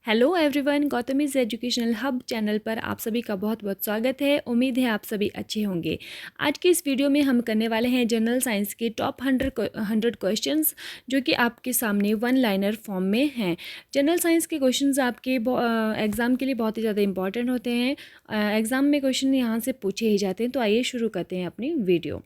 Hello everyone, Gautami's educational hub channel पर आप सभी का बहुत बहुत स्वागत है। उम्मीद है आप सभी अच्छे होंगे। आज की इस वीडियो में हम करने वाले हैं जनरल साइंस के टॉप 100 क्वेश्चंस जो कि आपके सामने वन लाइनर फॉर्म में हैं। जनरल साइंस के क्वेश्चंस आपके एग्ज़ाम के लिए बहुत ही ज़्यादा इंपॉर्टेंट होते हैं। एग्ज़ाम में क्वेश्चन यहाँ से पूछे ही जाते हैं। तो आइए शुरू करते हैं अपनी वीडियो।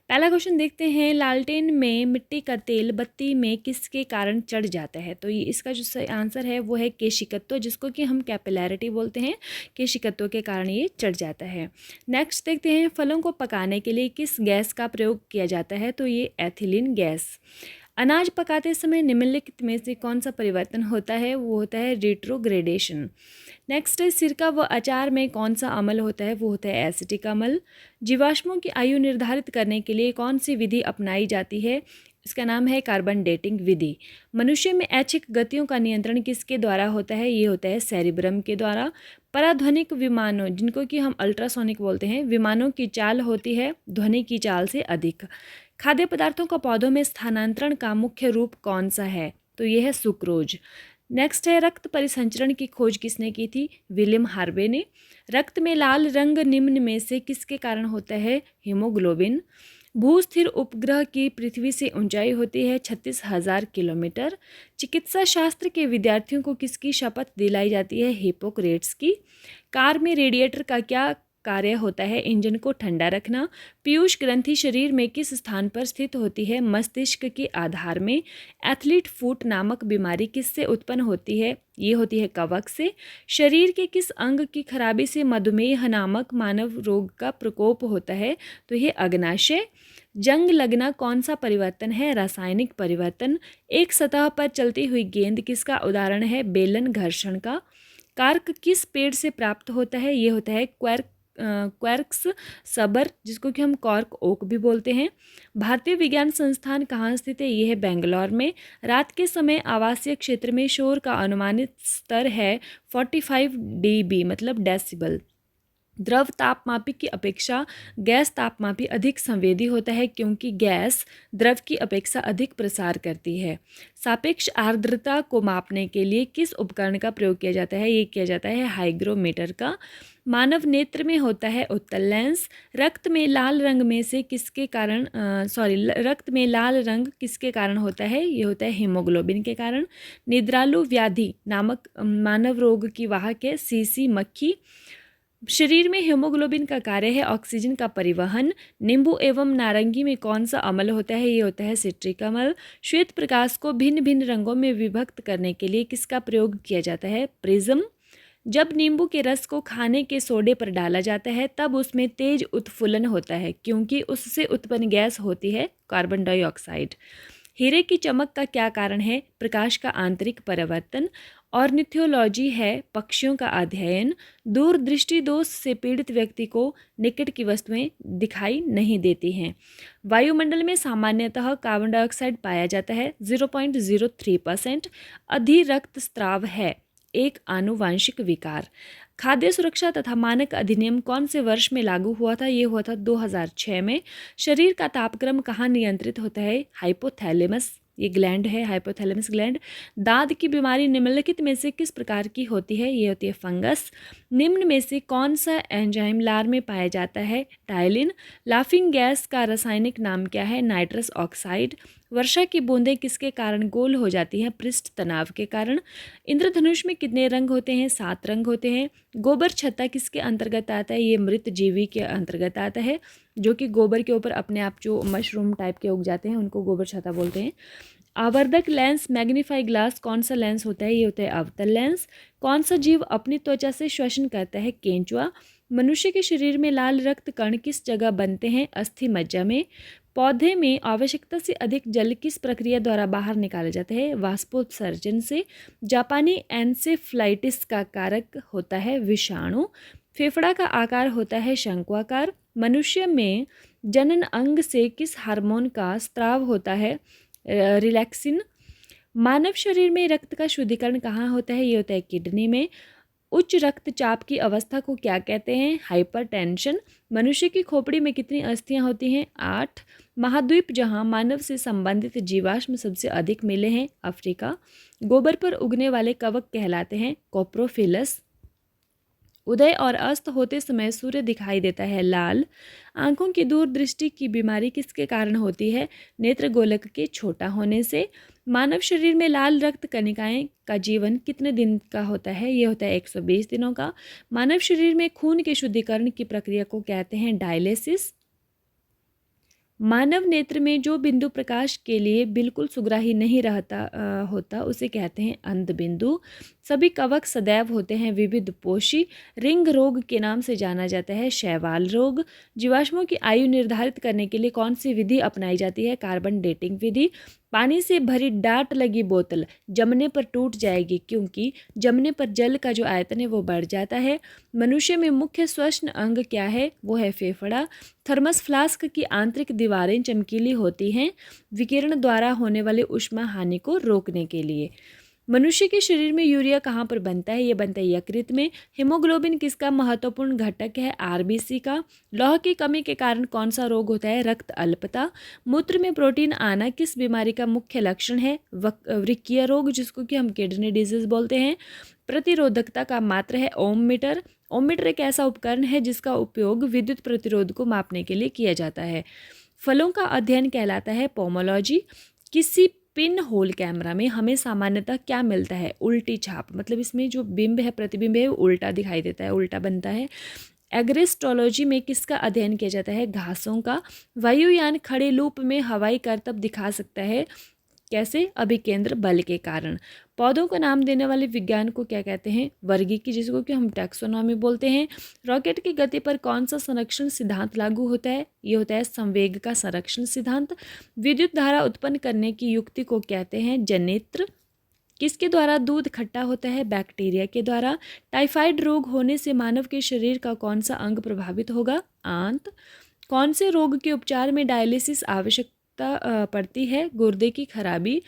पहला क्वेश्चन देखते हैं, लालटेन में मिट्टी का तेल बत्ती में किसके कारण चढ़ जाता है? तो ये इसका जो सही आंसर है वो है केशिकत्व, जिसको कि हम कैपिलैरिटी बोलते हैं। केशिकत्व के कारण ये चढ़ जाता है। नेक्स्ट देखते हैं, फलों को पकाने के लिए किस गैस का प्रयोग किया जाता है? तो ये एथिलीन गैस। अनाज पकाते समय निम्नलिखित में से कौन सा परिवर्तन होता है? वो होता है रेट्रोग्रेडेशन। नेक्स्ट है, सिरका व अचार में कौन सा अम्ल होता है? वो होता है एसिटिक अम्ल। जीवाश्मों की आयु निर्धारित करने के लिए कौन सी विधि अपनाई जाती है? इसका नाम है कार्बन डेटिंग विधि। मनुष्य में ऐच्छिक गतियों का नियंत्रण किसके द्वारा होता है? ये होता है सेरिब्रम के द्वारा। पराध्वनिक विमानों, जिनको कि हम अल्ट्रासोनिक बोलते हैं, विमानों की चाल होती है ध्वनि की चाल से अधिक। खाद्य पदार्थों का पौधों में स्थानांतरण का मुख्य रूप कौन सा है? तो यह है सुक्रोज। नेक्स्ट है, रक्त परिसंचरण की खोज किसने की थी? विलियम हार्वे ने। रक्त में लाल रंग निम्न में से किसके कारण होता है? हीमोग्लोबिन। भूस्थिर उपग्रह की पृथ्वी से ऊंचाई होती है 36,000 किलोमीटर। चिकित्सा शास्त्र के विद्यार्थियों को किसकी शपथ दिलाई जाती है? हिप्पोक्रेट्स की। कार में रेडिएटर का क्या कार्य होता है? इंजन को ठंडा रखना। पीयूष ग्रंथि शरीर में किस स्थान पर स्थित होती है? मस्तिष्क के आधार में। एथलीट फुट नामक बीमारी किससे उत्पन्न होती है? ये होती है कवक से। शरीर के किस अंग की खराबी से मधुमेह नामक मानव रोग का प्रकोप होता है? तो ये अग्नाशय। जंग लगना कौन सा परिवर्तन है? रासायनिक परिवर्तन। एक सतह पर चलती हुई गेंद किसका उदाहरण है? बेलन घर्षण का। कार्क किस पेड़ से प्राप्त होता है? ये होता है क्वार्क्स सबर, जिसको कि हम कॉर्क ओक भी बोलते हैं। भारतीय विज्ञान संस्थान कहाँ स्थित है? ये है बेंगलोर में। रात के समय आवासीय क्षेत्र में शोर का अनुमानित स्तर है 45 dB, मतलब डेसिबल। द्रव तापमापी की अपेक्षा गैस तापमापी अधिक संवेदी होता है, क्योंकि गैस द्रव की अपेक्षा अधिक प्रसार करती है। सापेक्ष आर्द्रता को मापने के लिए किस उपकरण का प्रयोग किया जाता है? ये किया जाता है हाइग्रोमीटर का। मानव नेत्र में होता है उत्तल लेंस। रक्त में लाल रंग में से किसके कारण रक्त में लाल रंग किसके कारण होता है? ये होता है हीमोग्लोबिन के कारण। निद्रालु व्याधि नामक मानव रोग की वाहक है सीसी मक्खी। शरीर में हीमोग्लोबिन का कार्य है ऑक्सीजन का परिवहन। नींबू एवं नारंगी में कौन सा अम्ल होता है? ये होता है सिट्रिक अम्ल। श्वेत प्रकाश को भिन्न भिन्न रंगों में विभक्त करने के लिए किसका प्रयोग किया जाता है? प्रिज्म। जब नींबू के रस को खाने के सोडे पर डाला जाता है तब उसमें तेज उत्फुल्लन होता है, क्योंकि उससे उत्पन्न गैस होती है कार्बन डाइऑक्साइड। हीरे की चमक का क्या कारण है? प्रकाश का आंतरिक परावर्तन। ऑर्निथोलॉजी है पक्षियों का अध्ययन। दूरदृष्टि दोष से पीड़ित व्यक्ति को निकट की वस्तुएं दिखाई नहीं देती हैं। वायुमंडल में सामान्यतः कार्बन डाइऑक्साइड पाया जाता है 0.03%। अधिरक्तस्राव है एक आनुवांशिक विकार। खाद्य सुरक्षा तथा मानक अधिनियम कौन से वर्ष में लागू हुआ था? ये हुआ था 2006 में। शरीर का तापक्रम कहाँ नियंत्रित होता है? हाइपोथैलेमस, ये ग्लैंड है, हाइपोथैलेमस ग्लैंड। दाद की बीमारी निम्नलिखित में से किस प्रकार की होती है? ये होती है फंगस। निम्न में से कौन सा एंजाइम लार में पाया जाता है? टाइलिन। लाफिंग गैस का रासायनिक नाम क्या है? Nitrous oxide. वर्षा की बूंदें किसके कारण गोल हो जाती हैं? पृष्ठ तनाव के कारण। इंद्रधनुष में कितने रंग होते हैं? 7 रंग होते हैं। गोबर छत्ता किसके अंतर्गत आता है? ये मृत जीवी के अंतर्गत आता है, जो कि गोबर के ऊपर अपने आप जो मशरूम टाइप के उग जाते हैं उनको गोबर छत्ता बोलते हैं। आवर्धक लेंस मैग्नीफाई ग्लास कौन सा लेंस होता है? ये होता है अवतल लेंस। कौन सा जीव अपनी त्वचा से श्वसन करता है? केंचुआ। मनुष्य के शरीर में लाल रक्त कण किस जगह बनते हैं? अस्थि मज्जा में। पौधे में आवश्यकता से अधिक जल किस प्रक्रिया द्वारा बाहर निकाला जाता है? वाष्पोत्सर्जन से। जापानी एन्सेफ्लाइटिस का कारक होता है विषाणु। फेफड़ा का आकार होता है शंक्वाकार। मनुष्य में जनन अंग से किस हार्मोन का स्राव होता है? रिलैक्सिन। मानव शरीर में रक्त का शुद्धिकरण कहाँ होता है? ये होता है किडनी में। उच्च रक्तचाप की अवस्था को क्या कहते हैं? हाइपरटेंशन। मनुष्य की खोपड़ी में कितनी अस्थियां होती हैं? 8। महाद्वीप जहां मानव से संबंधित जीवाश्म सबसे अधिक मिले हैं? अफ्रीका। गोबर पर उगने वाले कवक कहलाते हैं? कोप्रोफिलस। उदय और अस्त होते समय सूर्य दिखाई देता है लाल। आंखों की दूरदृष्टि की बीमारी किसके कारण होती है? नेत्र गोलक के छोटा होने से। मानव शरीर में लाल रक्त कणिकाएं का जीवन कितने दिन का होता है? ये होता है 120 दिनों का। मानव शरीर में खून के शुद्धिकरण की प्रक्रिया को कहते हैं डायलिसिस। मानव नेत्र में जो बिंदु प्रकाश के लिए बिल्कुल सुग्राही नहीं होता उसे कहते हैं अंध बिंदु। सभी कवक सदैव होते हैं विविध पोषी। रिंग रोग के नाम से जाना जाता है शैवाल रोग। जीवाश्मों की आयु निर्धारित करने के लिए कौन सी विधि अपनाई जाती है? कार्बन डेटिंग विधि। पानी से भरी डाट लगी बोतल जमने पर टूट जाएगी क्योंकि जमने पर जल का जो आयतन है वो बढ़ जाता है। मनुष्य में मुख्य श्वसन अंग क्या है? वो है फेफड़ा। थर्मस फ्लास्क की आंतरिक दीवारें चमकीली होती हैं विकिरण द्वारा होने वाले ऊष्मा हानि को रोकने के लिए। मनुष्य के शरीर में यूरिया कहाँ पर बनता है? ये बनता है यकृत में। हीमोग्लोबिन किसका महत्वपूर्ण घटक है? आरबीसी का। लौह की कमी के कारण कौन सा रोग होता है? रक्त अल्पता। मूत्र में प्रोटीन आना किस बीमारी का मुख्य लक्षण है? वृक्कीय रोग, जिसको कि हम किडनी डिजीज बोलते हैं। प्रतिरोधकता का मात्र है ओम मीटर। ओम मीटर एक ऐसा उपकरण है जिसका उपयोग विद्युत प्रतिरोध को मापने के लिए किया जाता है। फलों का अध्ययन कहलाता है पोमोलॉजी। किसी पिन होल कैमरा में हमें सामान्यतः क्या मिलता है? उल्टी छाप, मतलब इसमें जो बिंब है, प्रतिबिंब है, वो उल्टा दिखाई देता है, उल्टा बनता है। एग्रेस्ट्रोलॉजी में किसका अध्ययन किया जाता है? घासों का। वायुयान खड़े लूप में हवाई करतब दिखा सकता है, कैसे? अभिकेंद्र बल के कारण। पौधों को नाम देने वाले विज्ञान को क्या कहते हैं? वर्गीकी, जिसको कि हम टैक्सोनॉमी बोलते हैं। रॉकेट की गति पर कौन सा संरक्षण सिद्धांत लागू होता है? ये होता है संवेग का संरक्षण सिद्धांत। विद्युत धारा उत्पन्न करने की युक्ति को कहते हैं जनित्र। किसके द्वारा दूध खट्टा होता है? बैक्टीरिया के द्वारा। टाइफाइड रोग होने से मानव के शरीर का कौन सा अंग प्रभावित होगा? आंत। कौन से रोग के उपचार में डायलिसिस आवश्यकता पड़ती है? गुर्दे की खराबी,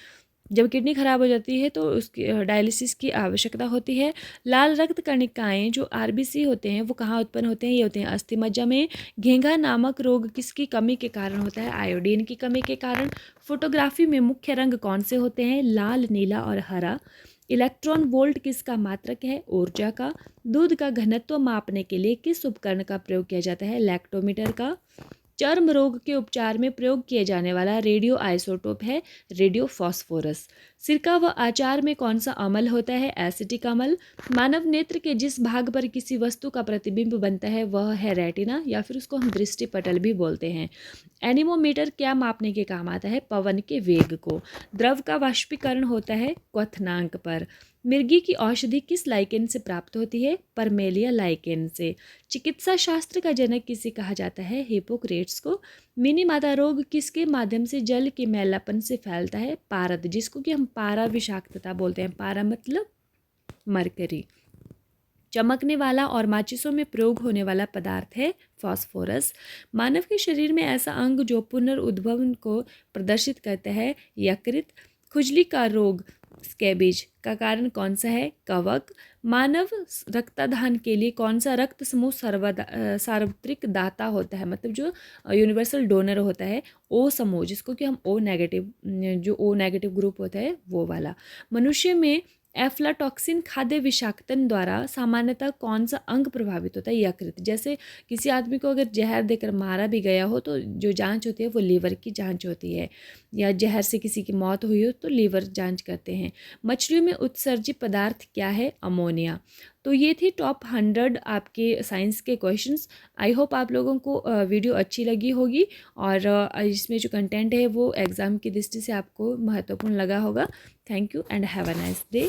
जब किडनी खराब हो जाती है तो उसकी डायलिसिस की आवश्यकता होती है। लाल रक्त कणिकाएं जो आरबीसी होते हैं वो कहाँ उत्पन्न होते हैं? ये होते हैं अस्थि मज्जा में। घेंघा नामक रोग किसकी कमी के कारण होता है? आयोडीन की कमी के कारण। फोटोग्राफी में मुख्य रंग कौन से होते हैं? लाल, नीला और हरा। इलेक्ट्रॉन वोल्ट किसका मात्रक है? ऊर्जा का। दूध का घनत्व मापने के लिए किस उपकरण का प्रयोग किया जाता है? लैक्टोमीटर का। चर्म रोग के उपचार में प्रयोग किए जाने वाला रेडियो आइसोटोप है रेडियो फॉस्फोरस। सिरका व आचार में कौन सा अम्ल होता है? एसिटिक अम्ल। मानव नेत्र के जिस भाग पर किसी वस्तु का प्रतिबिंब बनता है वह है रेटिना, या फिर उसको हम दृष्टि पटल भी बोलते हैं। एनीमोमीटर क्या मापने के काम आता है? पवन के वेग को। द्रव का वाष्पीकरण होता है क्वथनांक पर। मिर्गी की औषधि किस लाइकेन से प्राप्त होती है? परमेलिया लाइकेन से। चिकित्सा शास्त्र का जनक किसे कहा जाता है? हिपोक्रेट्स को। मिनी मादा रोग किसके माध्यम से जल के मैलापन से फैलता है? पारद, जिसको कि हम पारा विषाक्तता बोलते हैं। पारा मतलब मरकरी। चमकने वाला और माचिसों में प्रयोग होने वाला पदार्थ है फास्फोरस। मानव के शरीर में ऐसा अंग जो पुनर्उद्भवन को प्रदर्शित करता है? यकृत। खुजली का रोग स्कैबिज का कारण कौन सा है? कवक। मानव रक्तदान के लिए कौन सा रक्त समूह सार्वत्रिक दाता होता है, मतलब जो यूनिवर्सल डोनर होता है? ओ समूह, जिसको कि हम ओ नेगेटिव, जो ओ नेगेटिव ग्रुप होता है वो वाला। मनुष्य में एफ्लाटॉक्सिन खाद्य विषाक्तन द्वारा सामान्यतः कौन सा अंग प्रभावित होता है? यकृत। जैसे किसी आदमी को अगर जहर देकर मारा भी गया हो तो जो जांच होती है वो लीवर की जांच होती है, या जहर से किसी की मौत हुई हो तो लीवर जांच करते हैं। मछलियों में उत्सर्जित पदार्थ क्या है? अमोनिया। तो ये थी टॉप 100 आपके साइंस के क्वेश्चंस। आई होप आप लोगों को वीडियो अच्छी लगी होगी और इसमें जो कंटेंट है वो एग्ज़ाम की दृष्टि से आपको महत्वपूर्ण लगा होगा। Thank you and have a nice day.